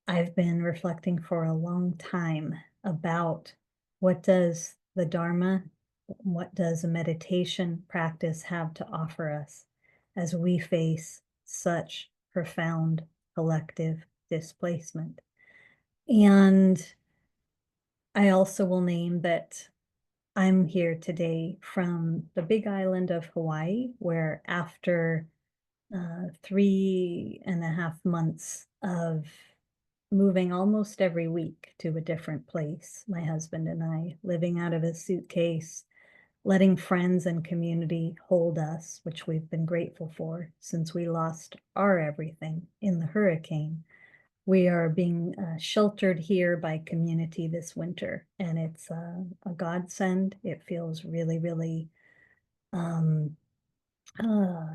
I've been reflecting for a long time about what does the Dharma, what does a meditation practice have to offer us as we face such profound collective displacement. And I also will name that I'm here today from the big island of Hawaii, where after 3.5 months of moving almost every week to a different place, my husband and I, living out of a suitcase, letting friends and community hold us, which we've been grateful for since we lost our everything in the hurricane. We are being sheltered here by community this winter, and it's a godsend. It feels really, really um, uh,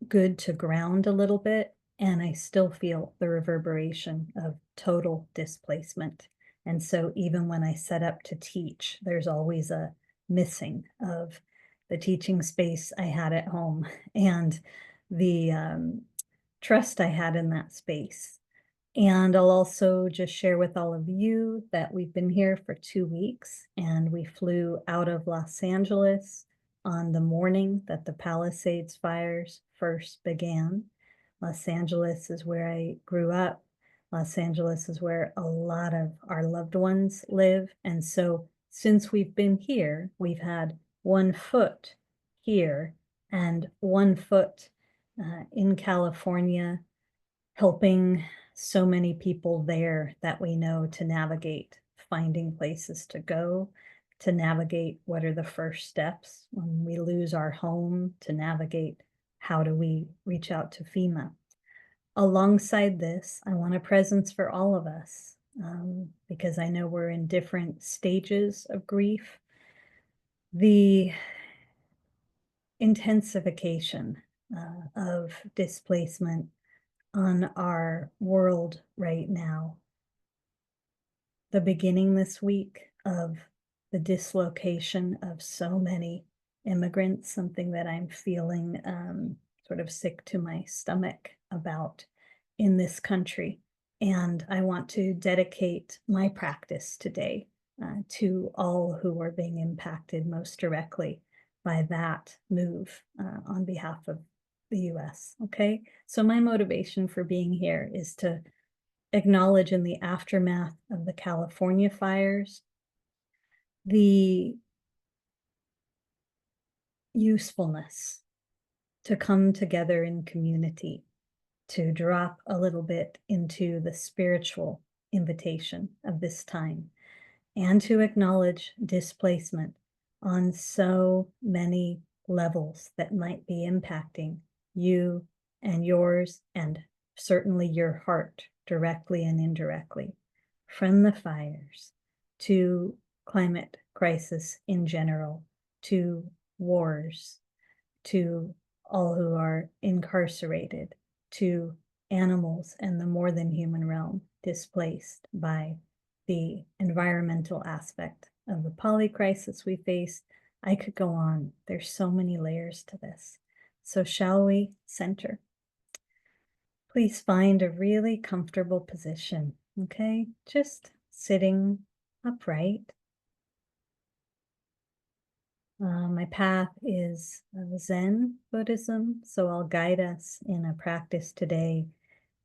good to ground a little bit, and I still feel the reverberation of total displacement. And so even when I set up to teach, there's always a missing of the teaching space I had at home and the trust I had in that space. And I'll also just share with all of you that we've been here for 2 weeks, and we flew out of Los Angeles on the morning that the Palisades fires first began. Los Angeles is where I grew up. Los Angeles is where a lot of our loved ones live. And so since we've been here, we've had 1 foot here and 1 foot in California, helping so many people there that we know to navigate finding places to go, to navigate what are the first steps when we lose our home, to navigate how do we reach out to FEMA. Alongside this, I want a presence for all of us because I know we're in different stages of grief. The intensification of displacement on our world right now. The beginning this week of the dislocation of so many immigrants, something that I'm feeling sort of sick to my stomach about in this country. And I want to dedicate my practice today to all who are being impacted most directly by that move on behalf of the US. Okay, so my motivation for being here is to acknowledge in the aftermath of the California fires the usefulness to come together in community, to drop a little bit into the spiritual invitation of this time, and to acknowledge displacement on so many levels that might be impacting you and yours, and certainly your heart directly and indirectly, from the fires to climate crisis in general, to wars, to all who are incarcerated, to animals and the more than human realm displaced by the environmental aspect of the poly crisis we face. I could go on. There's so many layers to this. So shall we center? Please find a really comfortable position, okay? Just sitting upright. My path is Zen Buddhism, so I'll guide us in a practice today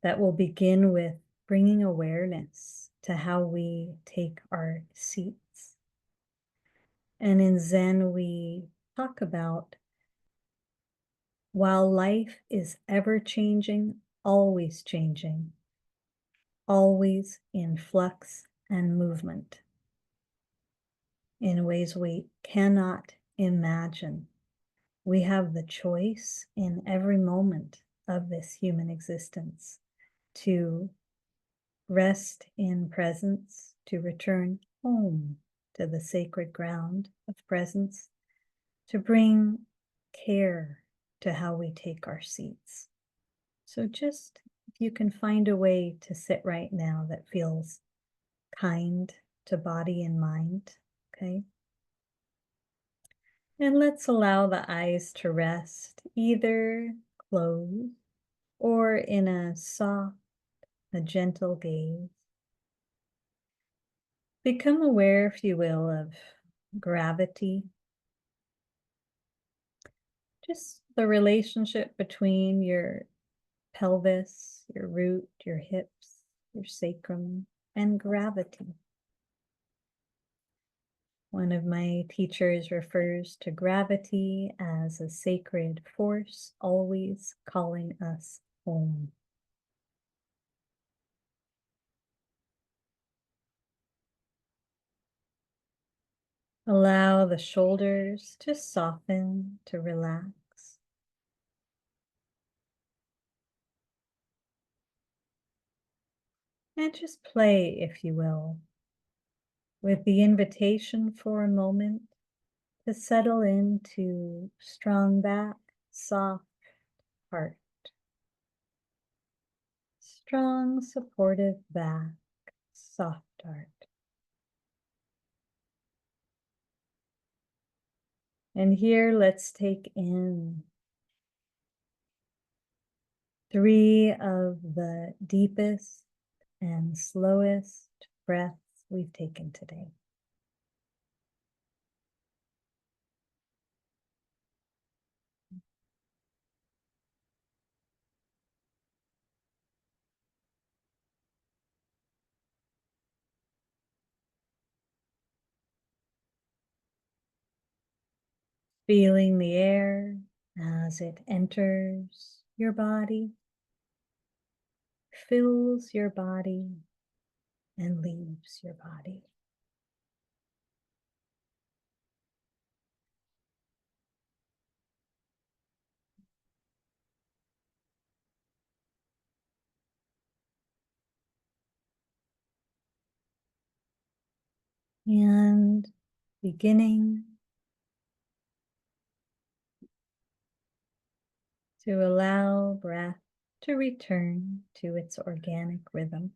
that will begin with bringing awareness to how we take our seats. And in Zen, we talk about while life is ever changing, always changing, always in flux and movement in ways we cannot imagine. We have the choice in every moment of this human existence to rest in presence, to return home to the sacred ground of presence, to bring care to how we take our seats. So just if you can find a way to sit right now that feels kind to body and mind, okay? And let's allow the eyes to rest, either closed or in a soft, a gentle gaze. Become aware, if you will, of gravity, just the relationship between your pelvis, your root, your hips, your sacrum, and gravity. One of my teachers refers to gravity as a sacred force, always calling us home. Allow the shoulders to soften, to relax. And just play, if you will, with the invitation for a moment to settle into strong back, soft heart. Strong, supportive back, soft heart. And here, let's take in 3 of the deepest and slowest breaths we've taken today. Feeling the air as it enters your body, fills your body, and leaves your body. And beginning to allow breath to return to its organic rhythm.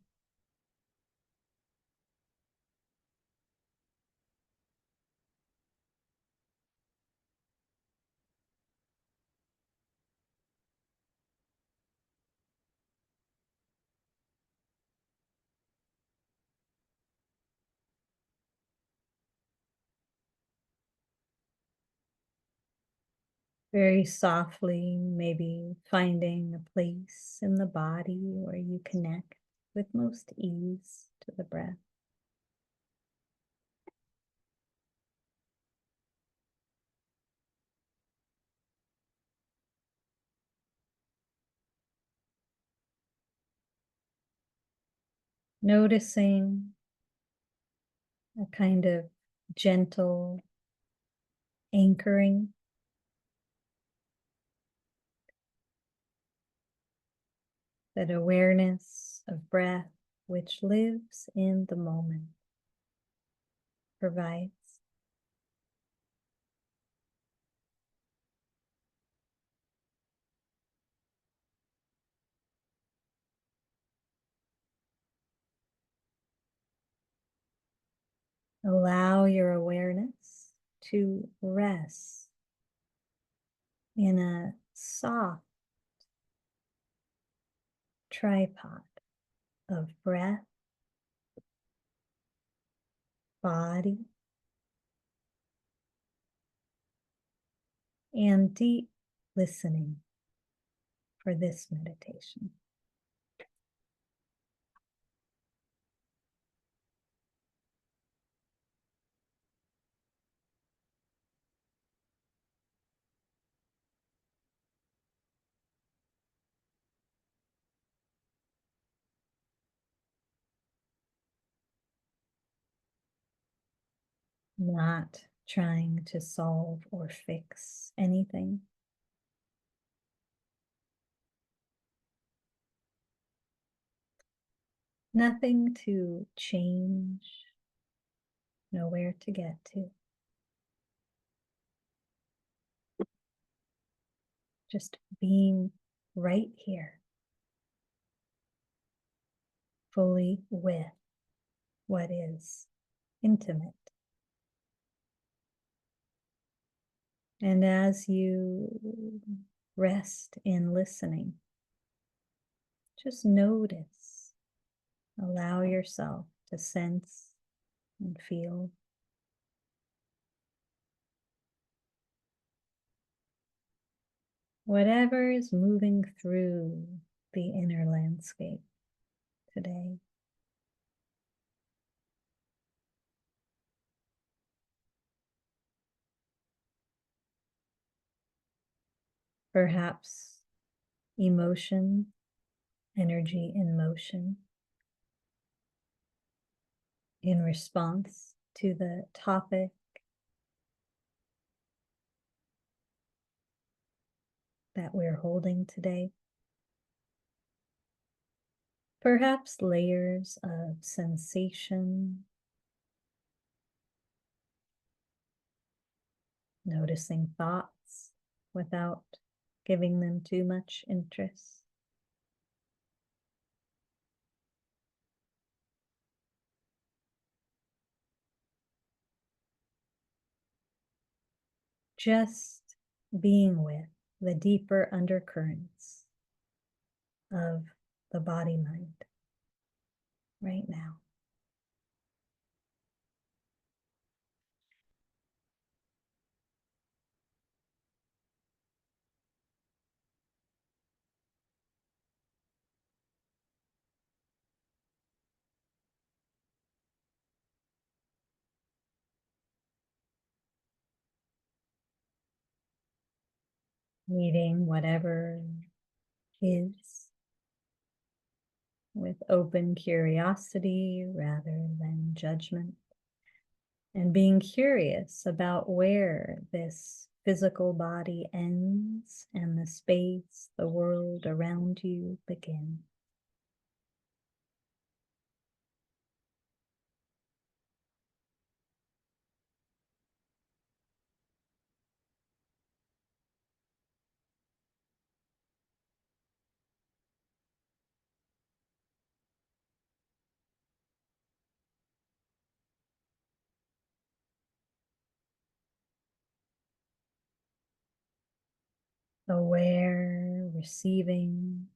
Very softly, maybe finding a place in the body where you connect with most ease to the breath. Noticing a kind of gentle anchoring, that awareness of breath which lives in the moment provides. Allow your awareness to rest in a soft tripod of breath, body, and deep listening for this meditation. Not trying to solve or fix anything. Nothing to change, nowhere to get to. Just being right here, fully with what is intimate. And as you rest in listening, just notice, allow yourself to sense and feel. Whatever is moving through the inner landscape today. Perhaps emotion, energy in motion in response to the topic that we're holding today. Perhaps layers of sensation, noticing thoughts without giving them too much interest. Just being with the deeper undercurrents of the body mind right now. Meeting whatever is with open curiosity rather than judgment, and being curious about where this physical body ends and the space, the world around you begins. Aware, receiving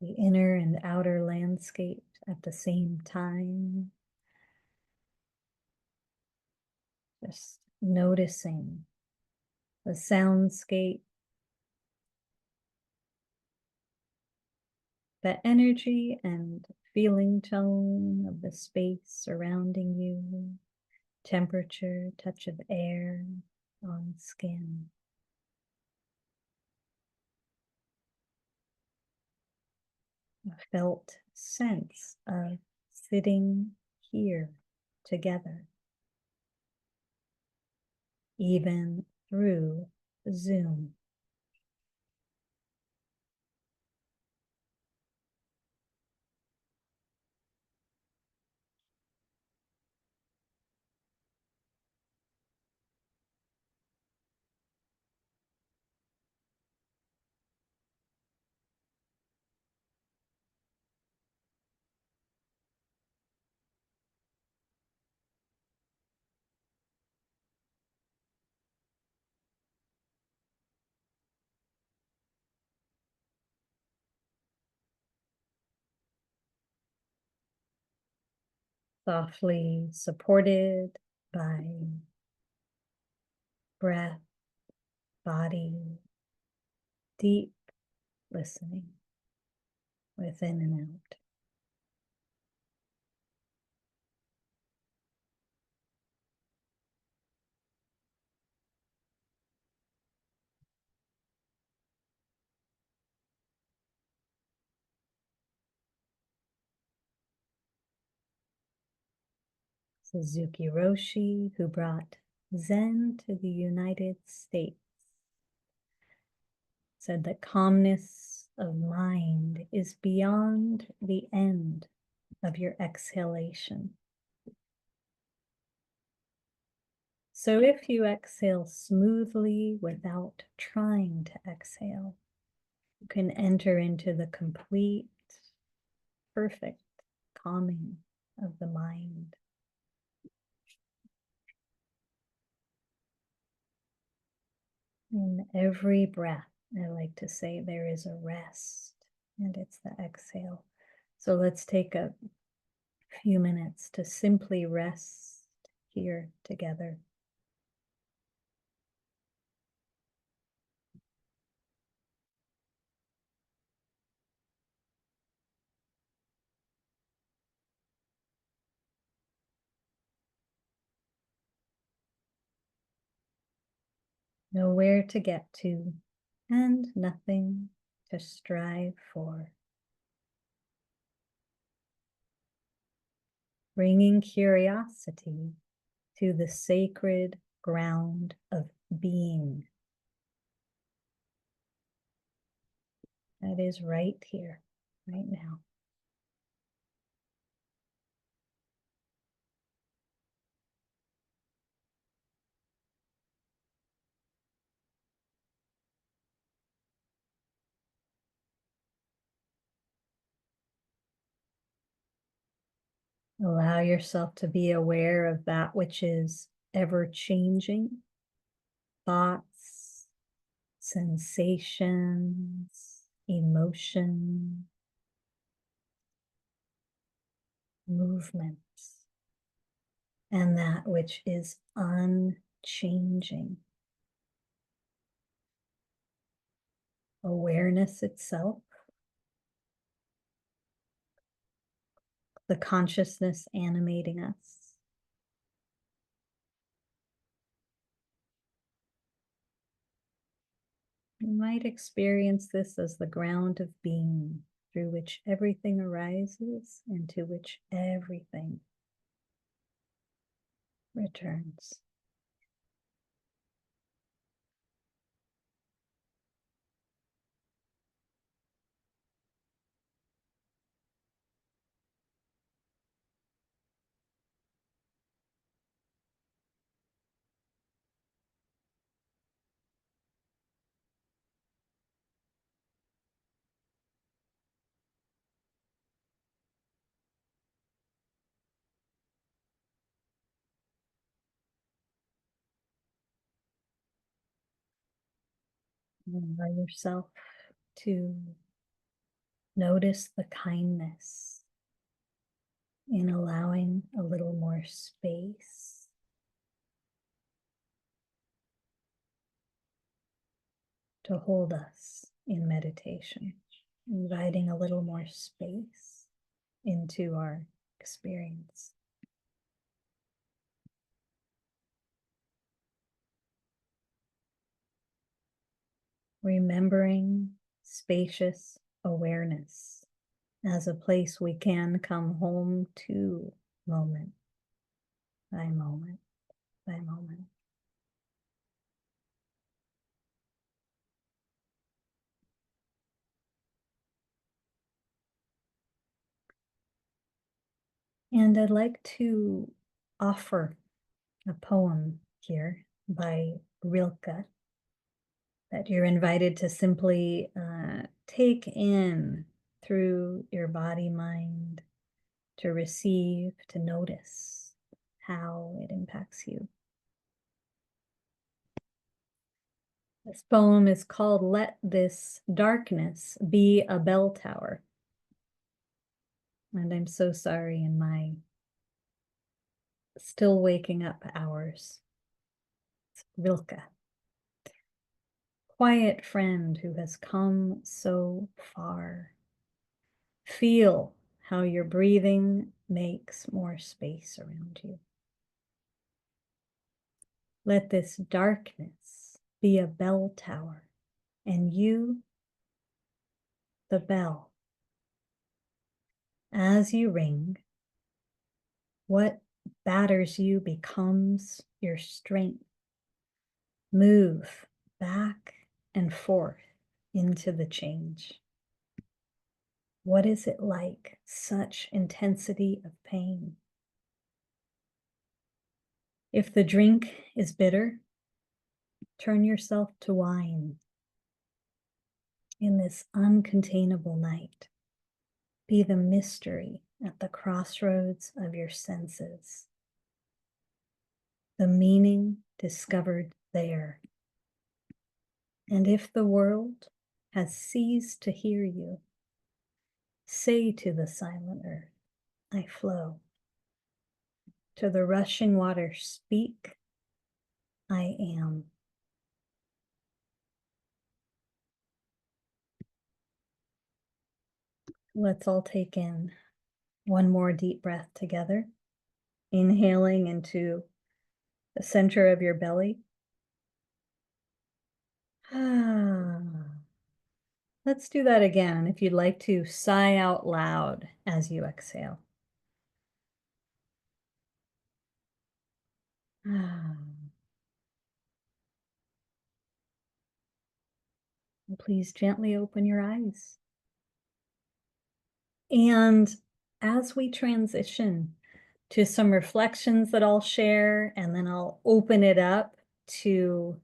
the inner and outer landscape at the same time. Just noticing the soundscape, the energy and feeling tone of the space surrounding you, temperature, touch of air on skin. A felt sense of sitting here together, even through Zoom. Softly supported by breath, body, deep listening within and out. Suzuki Roshi, who brought Zen to the United States, said that calmness of mind is beyond the end of your exhalation. So if you exhale smoothly without trying to exhale, you can enter into the complete, perfect calming of the mind. In every breath, I like to say there is a rest, and it's the exhale. So let's take a few minutes to simply rest here together. Nowhere to get to, and nothing to strive for. Bringing curiosity to the sacred ground of being that is right here, right now. Allow yourself to be aware of that which is ever changing, thoughts, sensations, emotion, movements, and that which is unchanging. Awareness itself, the consciousness animating us. You might experience this as the ground of being, through which everything arises and to which everything returns. Allow yourself to notice the kindness in allowing a little more space to hold us in meditation, inviting a little more space into our experience. Remembering spacious awareness as a place we can come home to moment by moment by moment. And I'd like to offer a poem here by Rilke that you're invited to simply take in through your body, mind, to receive, to notice how it impacts you. This poem is called "Let This Darkness Be a Bell Tower." And I'm so sorry in my still waking up hours. It's Rilke. Quiet friend who has come so far. Feel how your breathing makes more space around you. Let this darkness be a bell tower, and you, the bell. As you ring, what batters you becomes your strength. Move back and forth into the change. What is it like, such intensity of pain? If the drink is bitter, turn yourself to wine. In this uncontainable night, be the mystery at the crossroads of your senses. The meaning discovered there. And if the world has ceased to hear you, say to the silent earth, I flow. To the rushing water, speak, I am. Let's all take in one more deep breath together, inhaling into the center of your belly. Let's do that again. If you'd like to, sigh out loud as you exhale. Please gently open your eyes. And as we transition to some reflections that I'll share, and then I'll open it up to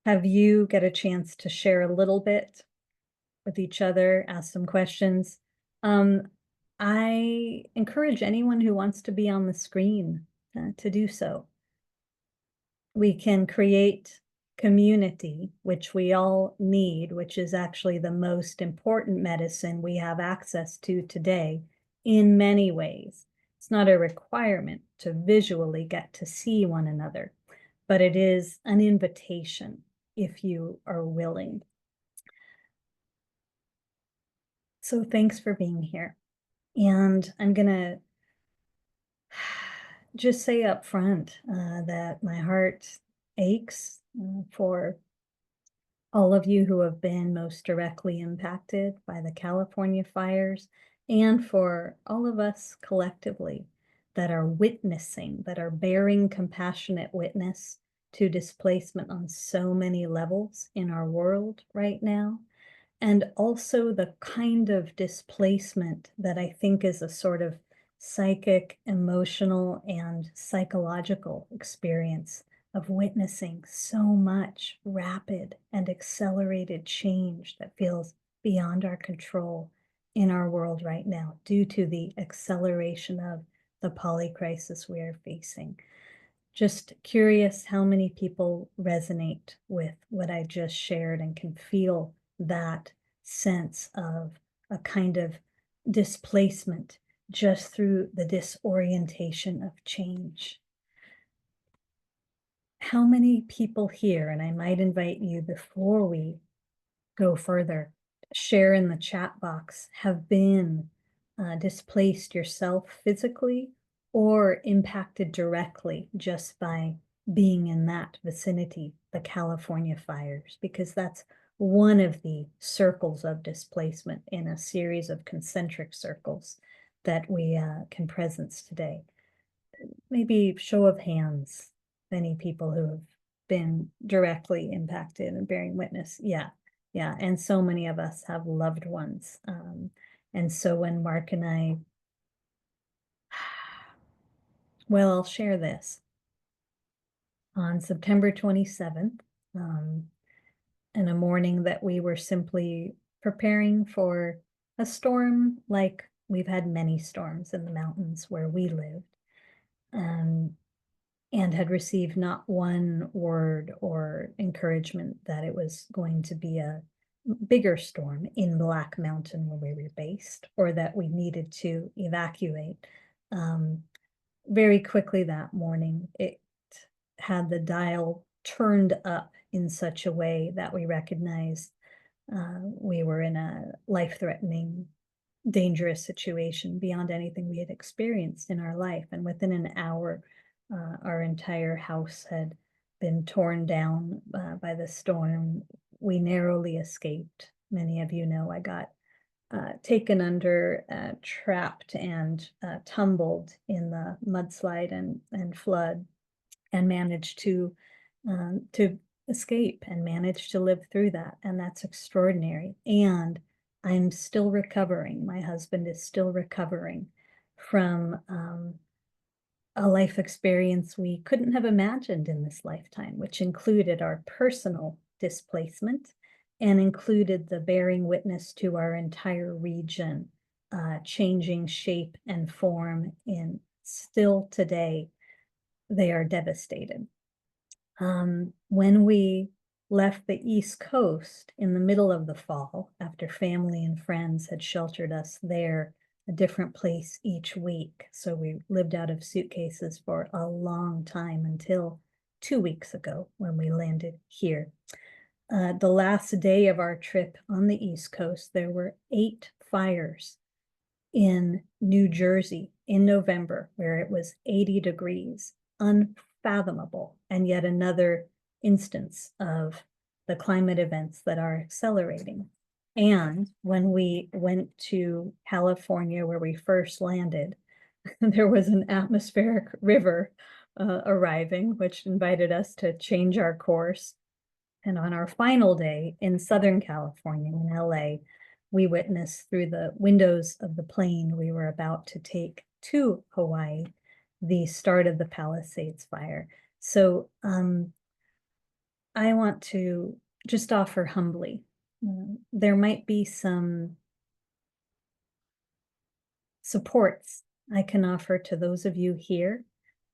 have you get a chance to share a little bit with each other, ask some questions. I encourage anyone who wants to be on the screen to do so. We can create community, which we all need, which is actually the most important medicine we have access to today in many ways. It's not a requirement to visually get to see one another, but it is an invitation if you are willing. So thanks for being here. And I'm going to just say up front that my heart aches for all of you who have been most directly impacted by the California fires, and for all of us collectively that are witnessing, that are bearing compassionate witness to displacement on so many levels in our world right now. And also the kind of displacement that I think is a sort of psychic, emotional, and psychological experience of witnessing so much rapid and accelerated change that feels beyond our control in our world right now due to the acceleration of the polycrisis we are facing. Just curious how many people resonate with what I just shared and can feel that sense of a kind of displacement just through the disorientation of change. How many people here, and I might invite you before we go further, share in the chat box, have been displaced yourself physically or impacted directly just by being in that vicinity, the California fires, because that's one of the circles of displacement in a series of concentric circles that we can presence today. Maybe show of hands, many people who have been directly impacted and bearing witness. Yeah, and so many of us have loved ones. And so when Mark and I, well, I'll share this. On September 27th, in a morning that we were simply preparing for a storm, like we've had many storms in the mountains where we lived, and had received not one word or encouragement that it was going to be a bigger storm in Black Mountain where we were based, or that we needed to evacuate. Very quickly that morning, it had the dial turned up in such a way that we recognized we were in a life-threatening, dangerous situation beyond anything we had experienced in our life. And within an hour, our entire house had been torn down by the storm. We narrowly escaped. Many of you know I got taken under, trapped, and tumbled in the mudslide and flood, and managed to escape and managed to live through that. And that's extraordinary. And I'm still recovering. My husband is still recovering from a life experience we couldn't have imagined in this lifetime, which included our personal displacement and included the bearing witness to our entire region changing shape and form. And still today, they are devastated. When we left the East Coast in the middle of the fall, after family and friends had sheltered us there a different place each week. So we lived out of suitcases for a long time until 2 weeks ago when we landed here. The last day of our trip on the East Coast, there were 8 fires in New Jersey in November, where it was 80 degrees, unfathomable, and yet another instance of the climate events that are accelerating. And when we went to California, where we first landed, there was an atmospheric river arriving, which invited us to change our course. And on our final day in Southern California, in LA, we witnessed through the windows of the plane we were about to take to Hawaii, the start of the Palisades fire. So I want to just offer humbly, there might be some supports I can offer to those of you here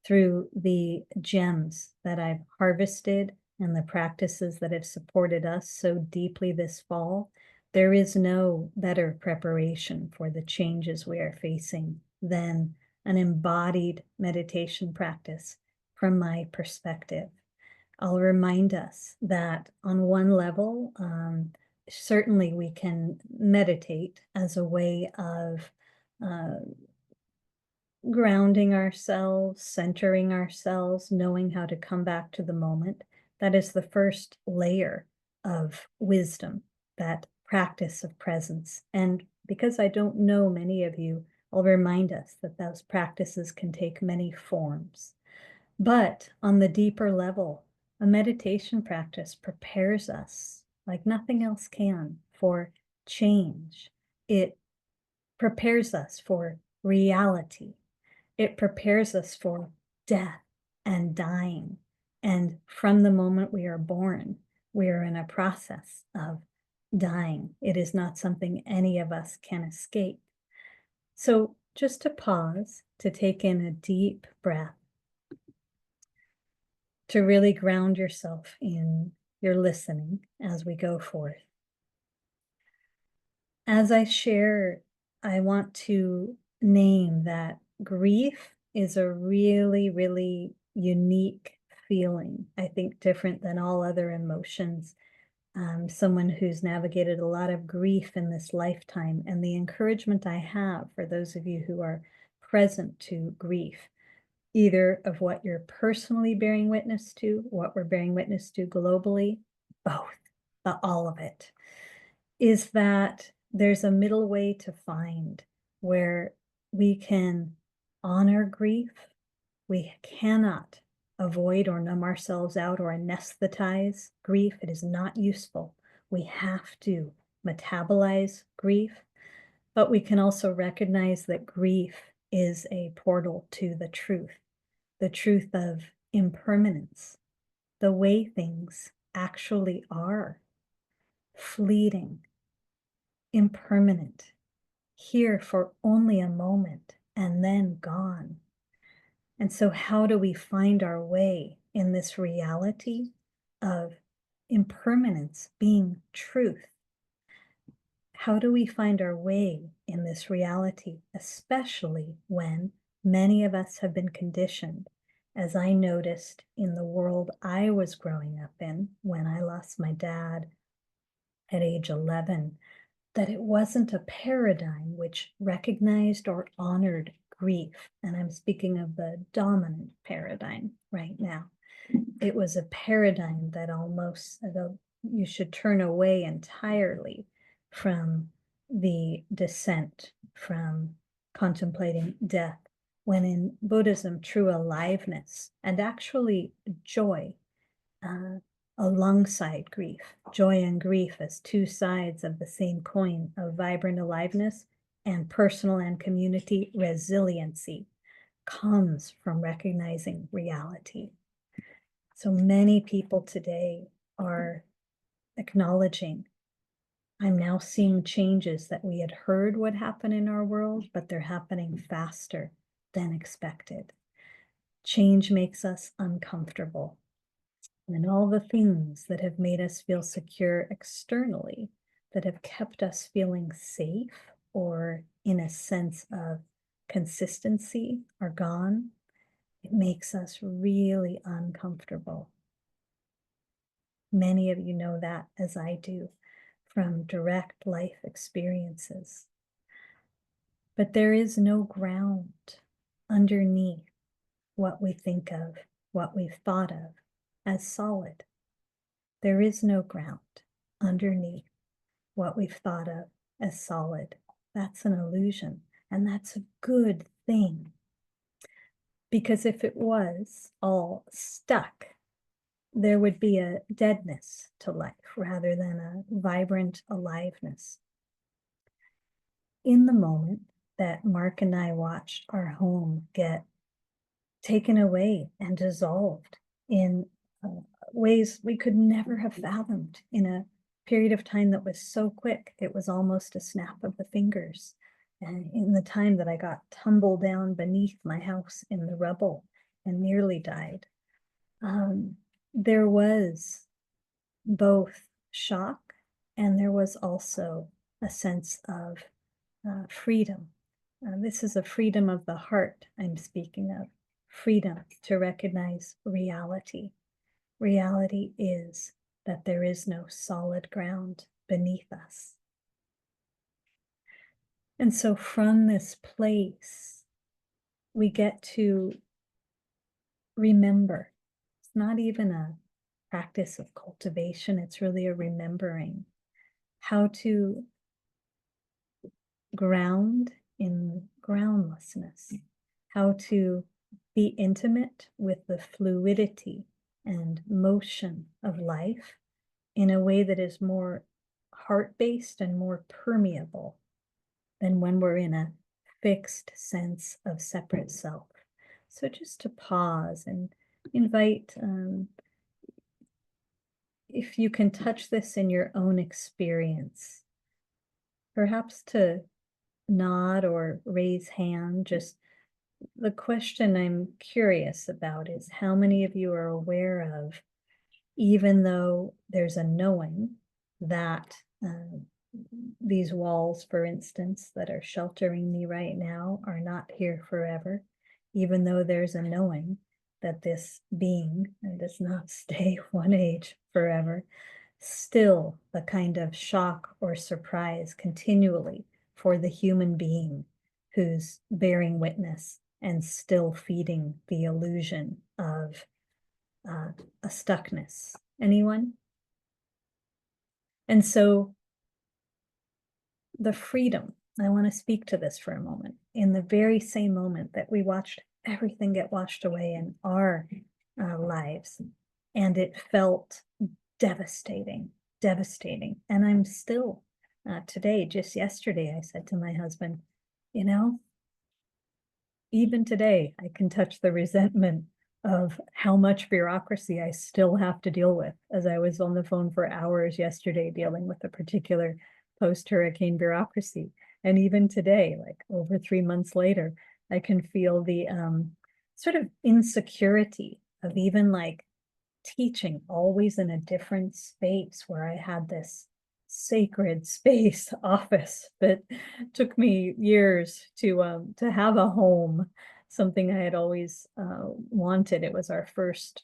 through the gems that I've harvested and the practices that have supported us so deeply this fall. There is no better preparation for the changes we are facing than an embodied meditation practice from my perspective. I'll remind us that on one level, certainly we can meditate as a way of grounding ourselves, centering ourselves, knowing how to come back to the moment. That is the first layer of wisdom, that practice of presence. And because I don't know many of you, I'll remind us that those practices can take many forms. But on the deeper level, a meditation practice prepares us like nothing else can for change. It prepares us for reality. It prepares us for death and dying. And from the moment we are born, we are in a process of dying. It is not something any of us can escape. So just to pause, to take in a deep breath, to really ground yourself in your listening as we go forth. As I share, I want to name that grief is a really, really unique feeling. I think different than all other emotions. Someone who's navigated a lot of grief in this lifetime, and the encouragement I have for those of you who are present to grief, either of what you're personally bearing witness to, what we're bearing witness to globally, both, all of it, is that there's a middle way to find where we can honor grief. We cannot avoid or numb ourselves out or anesthetize grief. It is not useful. We have to metabolize grief, but we can also recognize that grief is a portal to the truth of impermanence, the way things actually are, fleeting, impermanent, here for only a moment and then gone. And so how do we find our way in this reality of impermanence being truth? How do we find our way in this reality, especially when many of us have been conditioned, as I noticed in the world I was growing up in when I lost my dad at age 11, that it wasn't a paradigm which recognized or honored grief. And I'm speaking of the dominant paradigm right now. It was a paradigm that almost you should turn away entirely from the descent, from contemplating death, when in Buddhism, true aliveness and actually joy alongside grief, joy and grief as two sides of the same coin of vibrant aliveness and personal and community resiliency, comes from recognizing reality. So many people today are acknowledging, I'm now seeing changes that we had heard would happen in our world, but they're happening faster than expected. Change makes us uncomfortable. And all the things that have made us feel secure externally, that have kept us feeling safe or in a sense of consistency are gone, it makes us really uncomfortable. Many of you know that, as I do, from direct life experiences. But there is no ground underneath what we think of, what we've thought of as solid. There is no ground underneath what we've thought of as solid. That's an illusion, and that's a good thing. Because if it was all stuck, there would be a deadness to life rather than a vibrant aliveness. In the moment that Mark and I watched our home get taken away and dissolved in ways we could never have fathomed in a period of time that was so quick, it was almost a snap of the fingers. And in the time that I got tumbled down beneath my house in the rubble and nearly died, there was both shock and there was also a sense of freedom. This is a freedom of the heart I'm speaking of, freedom to recognize reality. Reality is that there is no solid ground beneath us. And so from this place, we get to remember. It's not even a practice of cultivation, it's really a remembering how to ground in groundlessness, how to be intimate with the fluidity and motion of life in a way that is more heart-based and more permeable than when we're in a fixed sense of separate self. So just to pause and invite, if you can touch this in your own experience, perhaps to nod or raise hand. Just the question I'm curious about is how many of you are aware of, even though there's a knowing that these walls, for instance, that are sheltering me right now are not here forever, even though there's a knowing that this being does not stay one age forever, still the kind of shock or surprise continually for the human being who's bearing witness and still feeding the illusion of a stuckness. Anyone? And so the freedom, I want to speak to this for a moment. In the very same moment that we watched everything get washed away in our lives, and it felt devastating, devastating. And I'm still today, just yesterday, I said to my husband, you know, even today, I can touch the resentment of how much bureaucracy I still have to deal with, as I was on the phone for hours yesterday dealing with a particular post-hurricane bureaucracy. And even today, like over 3 months later, I can feel the sort of insecurity of even like teaching always in a different space where I had this sacred space office that took me years to have a home, something I had always wanted. It was our first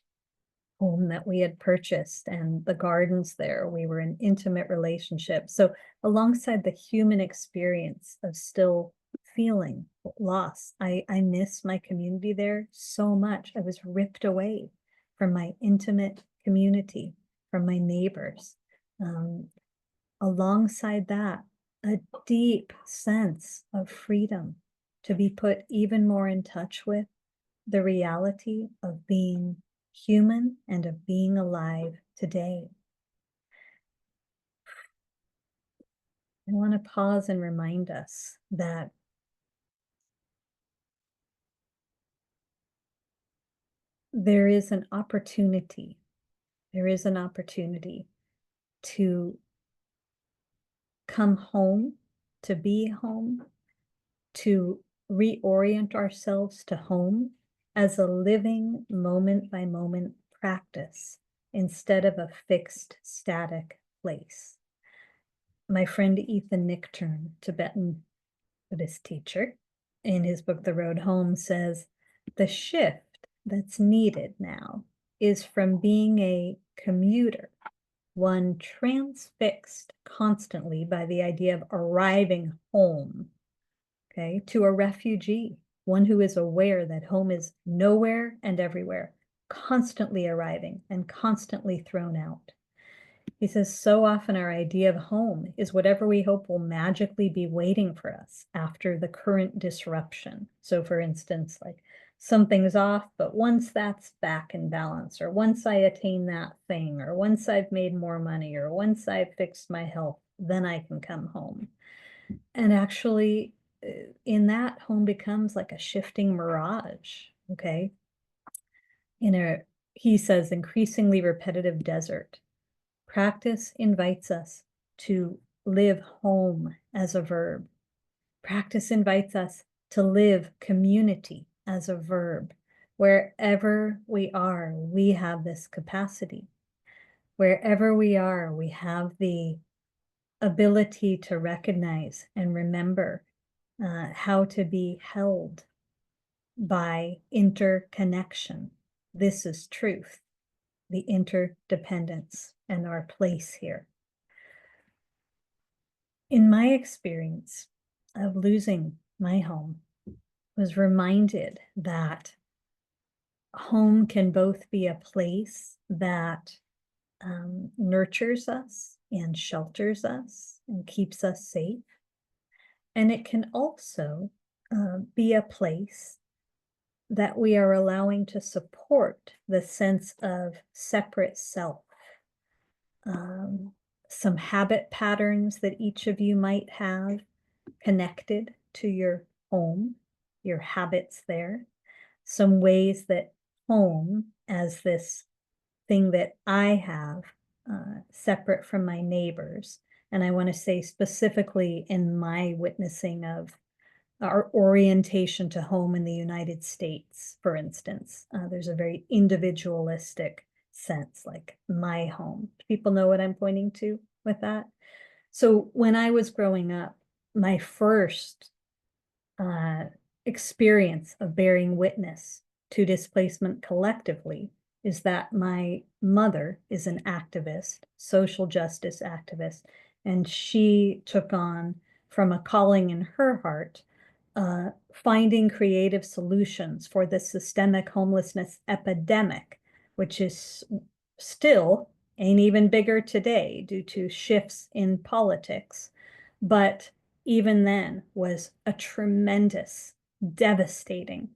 home that we had purchased, and the gardens there, we were in intimate relationship. So alongside the human experience of still feeling loss, I miss my community there so much. I was ripped away from my intimate community, from my neighbors. Alongside that, a deep sense of freedom to be put even more in touch with the reality of being human and of being alive today. I want to pause and remind us that there is an opportunity to come home, to be home, to reorient ourselves to home as a living moment by moment practice instead of a fixed static place. My friend Ethan Nichtern, Tibetan Buddhist teacher, in his book, The Road Home, says the shift that's needed now is from being a commuter, one transfixed constantly by the idea of arriving home, okay, to a refugee, one who is aware that home is nowhere and everywhere, constantly arriving and constantly thrown out. He says, so often our idea of home is whatever we hope will magically be waiting for us after the current disruption. So for instance, like something's off, but once that's back in balance, or once I attain that thing, or once I've made more money, or once I've fixed my health, then I can come home. And actually, in that, home becomes like a shifting mirage, okay? In a, he says, increasingly repetitive desert. Practice invites us to live home as a verb. Practice invites us to live community as a verb. Wherever we are, we have this capacity. Wherever we are, we have the ability to recognize and remember how to be held by interconnection. This is truth, the interdependence and our place here. In my experience of losing my home, was reminded that home can both be a place that nurtures us and shelters us and keeps us safe. And it can also be a place that we are allowing to support the sense of separate self. Some habit patterns that each of you might have connected to your home, your habits there. Some ways that home, as this thing that I have separate from my neighbors, and I want to say specifically in my witnessing of our orientation to home in the United States, for instance, there's a very individualistic sense, like my home. Do people know what I'm pointing to with that? So when I was growing up, my first experience of bearing witness to displacement collectively is that my mother is an activist, social justice activist, and she took on from a calling in her heart, finding creative solutions for the systemic homelessness epidemic, which is still ain't even bigger today due to shifts in politics, but even then was a tremendous, devastating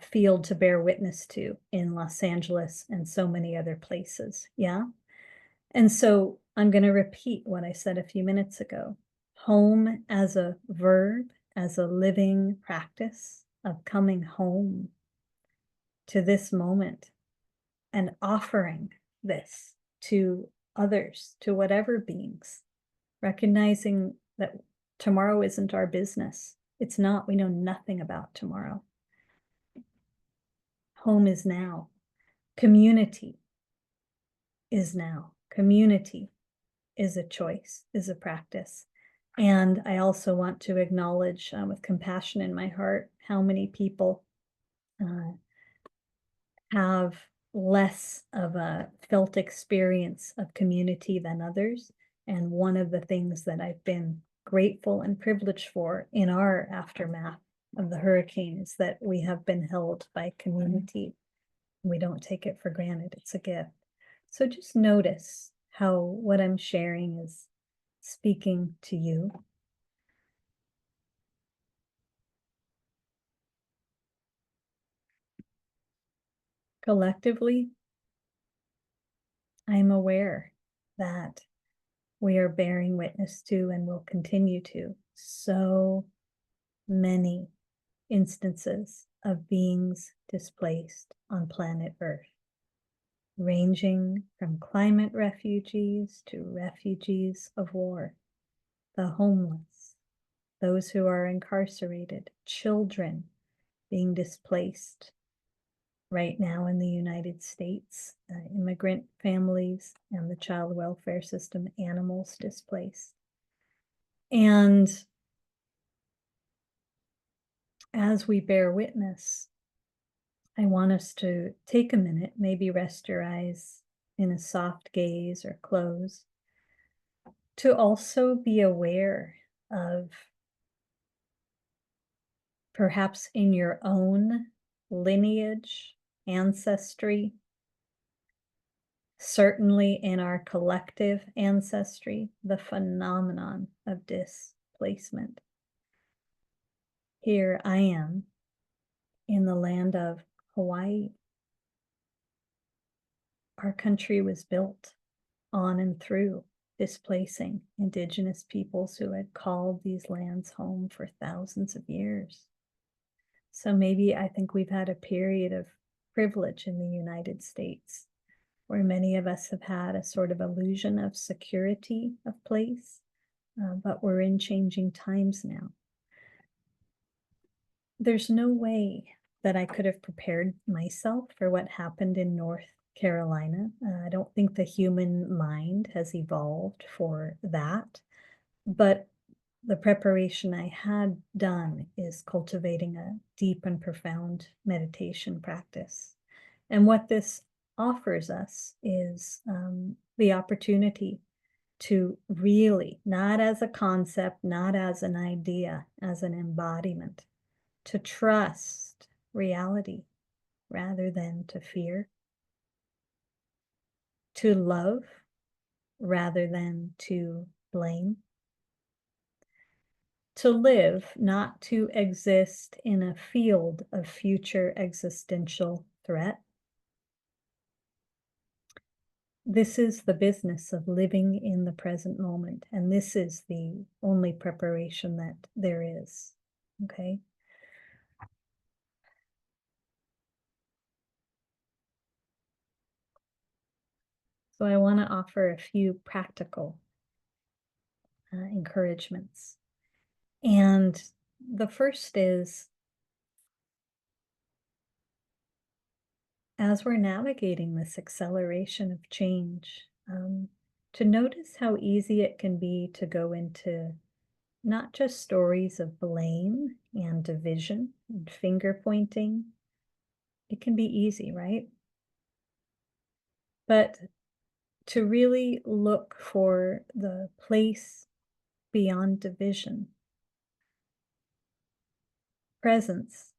field to bear witness to in Los Angeles and so many other places. Yeah. And so I'm going to repeat what I said a few minutes ago. Home as a verb, as a living practice of coming home to this moment and offering this to others, to whatever beings, recognizing that tomorrow isn't our business. It's not. We know nothing about tomorrow. Home is now. Community is now. Community is a choice, is a practice. And I also want to acknowledge with compassion in my heart how many people have less of a felt experience of community than others. And one of the things that I've been grateful and privileged for in our aftermath of the hurricane is that we have been held by community. We don't take it for granted. It's a gift. So just notice how what I'm sharing is speaking to you. Collectively, I'm aware that we are bearing witness to and will continue to so many instances of beings displaced on planet Earth, ranging from climate refugees to refugees of war, the homeless, those who are incarcerated, children being displaced right now in the United States, immigrant families and the child welfare system, animals displaced. And as we bear witness, I want us to take a minute, maybe rest your eyes in a soft gaze or close, to also be aware of perhaps in your own lineage, ancestry, certainly in our collective ancestry, the phenomenon of displacement. Here I am in the land of Hawaii. Our country was built on and through displacing indigenous peoples who had called these lands home for thousands of years. So maybe I think we've had a period of privilege in the United States where many of us have had a sort of illusion of security of place, but we're in changing times now. There's no way that I could have prepared myself for what happened in North Carolina. I don't think the human mind has evolved for that, but the preparation I had done is cultivating a deep and profound meditation practice. And what this offers us is the opportunity to really, not as a concept, not as an idea, as an embodiment, to trust reality rather than to fear, to love rather than to blame, to live, not to exist in a field of future existential threat. This is the business of living in the present moment, and this is the only preparation that there is, okay? So I want to offer a few practical encouragements. And the first is, as we're navigating this acceleration of change, to notice how easy it can be to go into not just stories of blame and division and finger pointing. It can be easy, right? But to really look for the place beyond division, presence,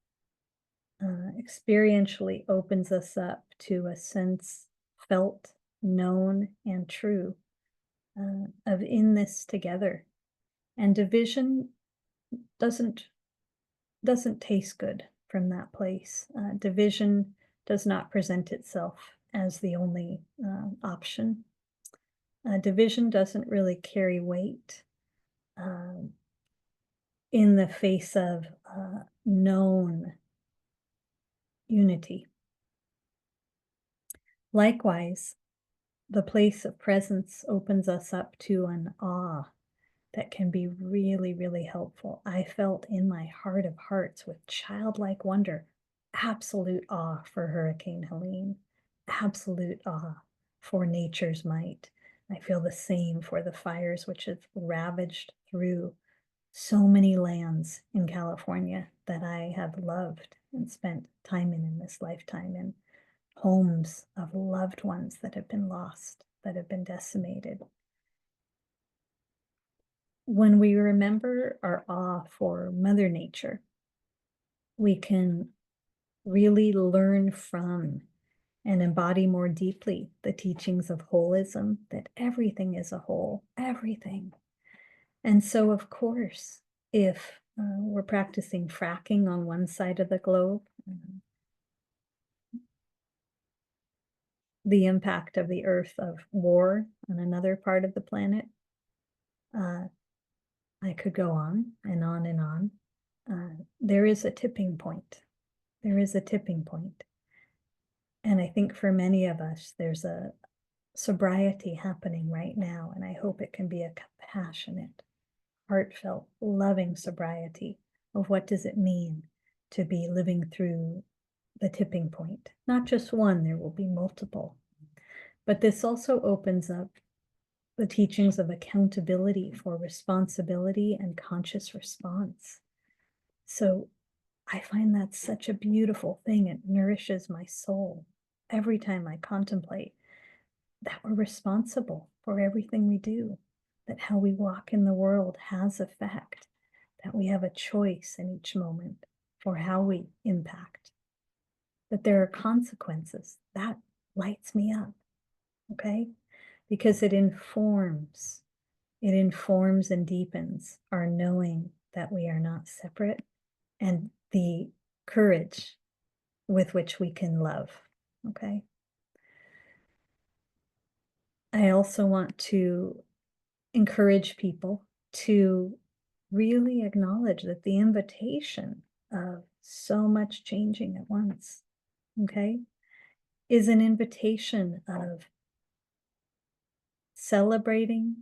experientially opens us up to a sense felt, known, and true of in this together. And division doesn't taste good from that place. Division does not present itself as the only option. Division doesn't really carry weight in the face of known unity. Likewise, the place of presence opens us up to an awe that can be really, really helpful. I felt in my heart of hearts with childlike wonder, absolute awe for Hurricane Helene, absolute awe for nature's might. I feel the same for the fires which have ravaged through so many lands in California that I have loved and spent time in this lifetime, and homes of loved ones that have been lost, that have been decimated. When we remember our awe for Mother Nature, we can really learn from and embody more deeply the teachings of holism, that everything is a whole, everything. And so, of course, if we're practicing fracking on one side of the globe, the impact of the earth of war on another part of the planet, I could go on and on and on. There is a tipping point. There is a tipping point. And I think for many of us, there's a sobriety happening right now, and I hope it can be a compassionate, heartfelt, loving sobriety of what does it mean to be living through the tipping point. Not just one, there will be multiple. But this also opens up the teachings of accountability for responsibility and conscious response. So I find that such a beautiful thing. It nourishes my soul every time I contemplate that we're responsible for everything we do, that how we walk in the world has effect, that we have a choice in each moment for how we impact, that there are consequences. That lights me up, okay? Because it informs and deepens our knowing that we are not separate and the courage with which we can love, okay? I also want to encourage people to really acknowledge that the invitation of so much changing at once, okay, is an invitation of celebrating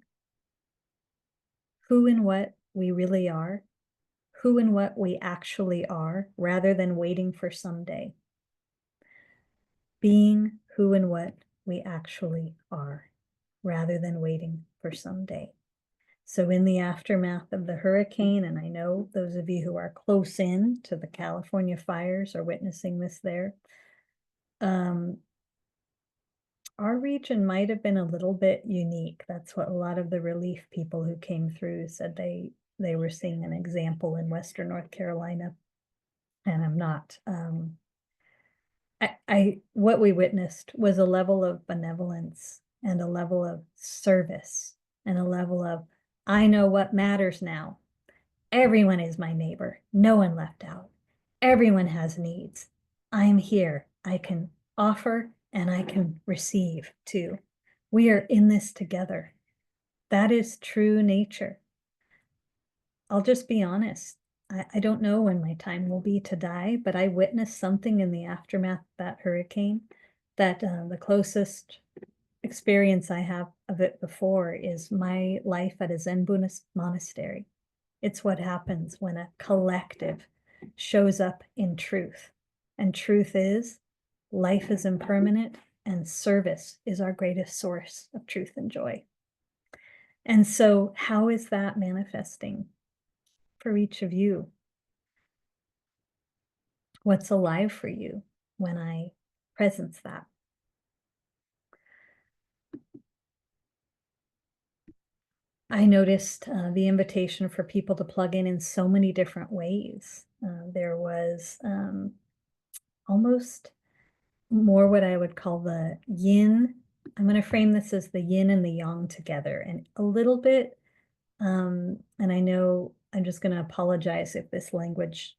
who and what we really are, who and what we actually are, rather than waiting for someday. Being who and what we actually are, rather than waiting for someday. So in the aftermath of the hurricane, and I know those of you who are close in to the California fires are witnessing this there, our region might have been a little bit unique. That's what a lot of the relief people who came through said they were seeing an example in Western North Carolina. And I'm not, what we witnessed was a level of benevolence and a level of service and a level of, I know what matters now. Everyone is my neighbor. No one left out. Everyone has needs. I'm here. I can offer and I can receive too. We are in this together. That is true nature. I'll just be honest. I don't know when my time will be to die, but I witnessed something in the aftermath of that hurricane that the closest experience I have of it before is my life at a Zen Buddhist monastery. It's what happens when a collective shows up in truth. And truth is, life is impermanent and service is our greatest source of truth and joy. And so how is that manifesting for each of you? What's alive for you when I presence that? I noticed the invitation for people to plug in so many different ways. There was almost more what I would call the yin. I'm going to frame this as the yin and the yang together, and a little bit, and I know I'm just going to apologize if this language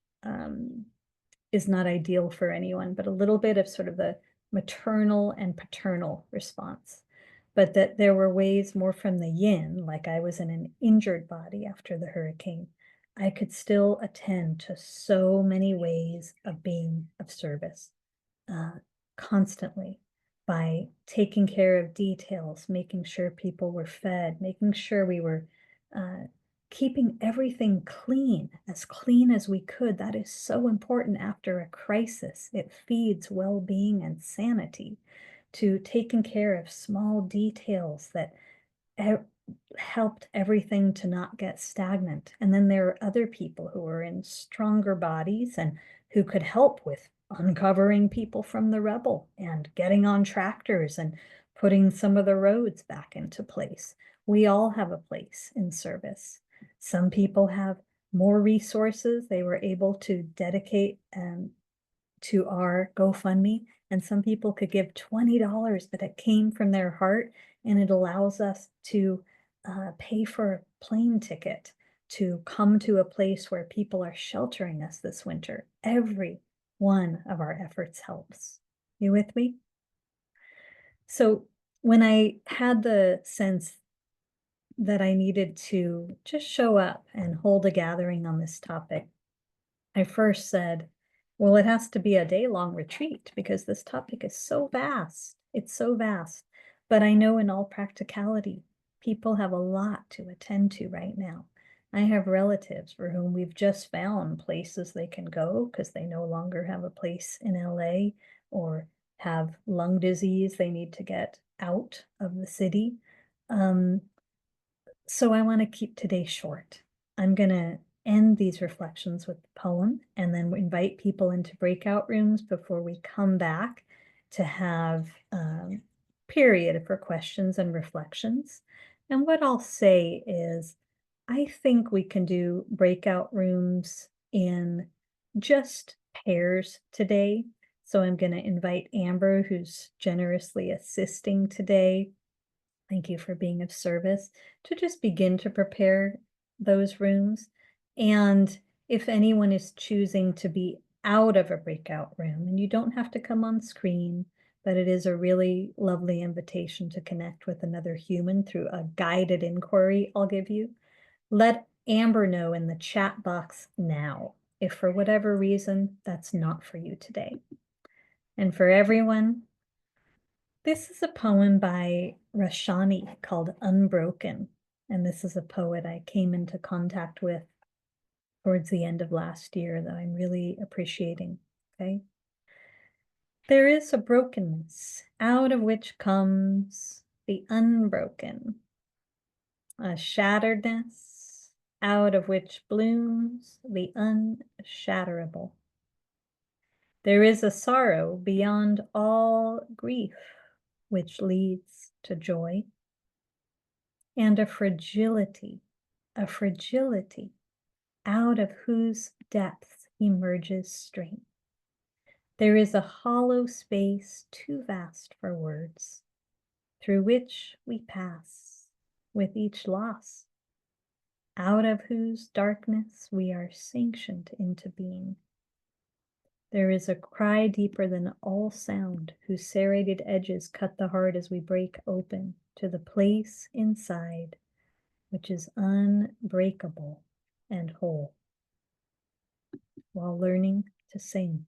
is not ideal for anyone, but a little bit of sort of the maternal and paternal response. But that there were ways more from the yin, like I was in an injured body after the hurricane. I could still attend to so many ways of being of service constantly by taking care of details, making sure people were fed, making sure we were keeping everything clean as we could. That is so important after a crisis. It feeds well-being and sanity, to taking care of small details that helped everything to not get stagnant. And then there are other people who are in stronger bodies and who could help with uncovering people from the rubble and getting on tractors and putting some of the roads back into place. We all have a place in service. Some people have more resources. They were able to dedicate to our GoFundMe, and some people could give $20, but it came from their heart, and it allows us to pay for a plane ticket to come to a place where people are sheltering us this winter. Every one of our efforts helps. You with me? So when I had the sense that I needed to just show up and hold a gathering on this topic, I first said, well, it has to be a day-long retreat because this topic is so vast. It's so vast. But I know in all practicality, people have a lot to attend to right now. I have relatives for whom we've just found places they can go because they no longer have a place in LA or have lung disease. They need to get out of the city. So I want to keep today short. I'm going to end these reflections with the poem, and then we invite people into breakout rooms before we come back to have period for questions and reflections. And what I'll say is, I think we can do breakout rooms in just pairs today. So I'm going to invite Amber, who's generously assisting today. Thank you for being of service, to just begin to prepare those rooms. And if anyone is choosing to be out of a breakout room, and you don't have to come on screen, but it is a really lovely invitation to connect with another human through a guided inquiry I'll give you, let Amber know in the chat box now if for whatever reason that's not for you today. And for everyone, this is a poem by Rashani called Unbroken. And this is a poet I came into contact with towards the end of last year that I'm really appreciating, okay? There is a brokenness out of which comes the unbroken, a shatteredness out of which blooms the unshatterable. There is a sorrow beyond all grief, which leads to joy, and a fragility out of whose depths emerges strength. There is a hollow space too vast for words, through which we pass with each loss, out of whose darkness we are sanctioned into being. There is a cry deeper than all sound, whose serrated edges cut the heart as we break open to the place inside, which is unbreakable and whole, while learning to sing.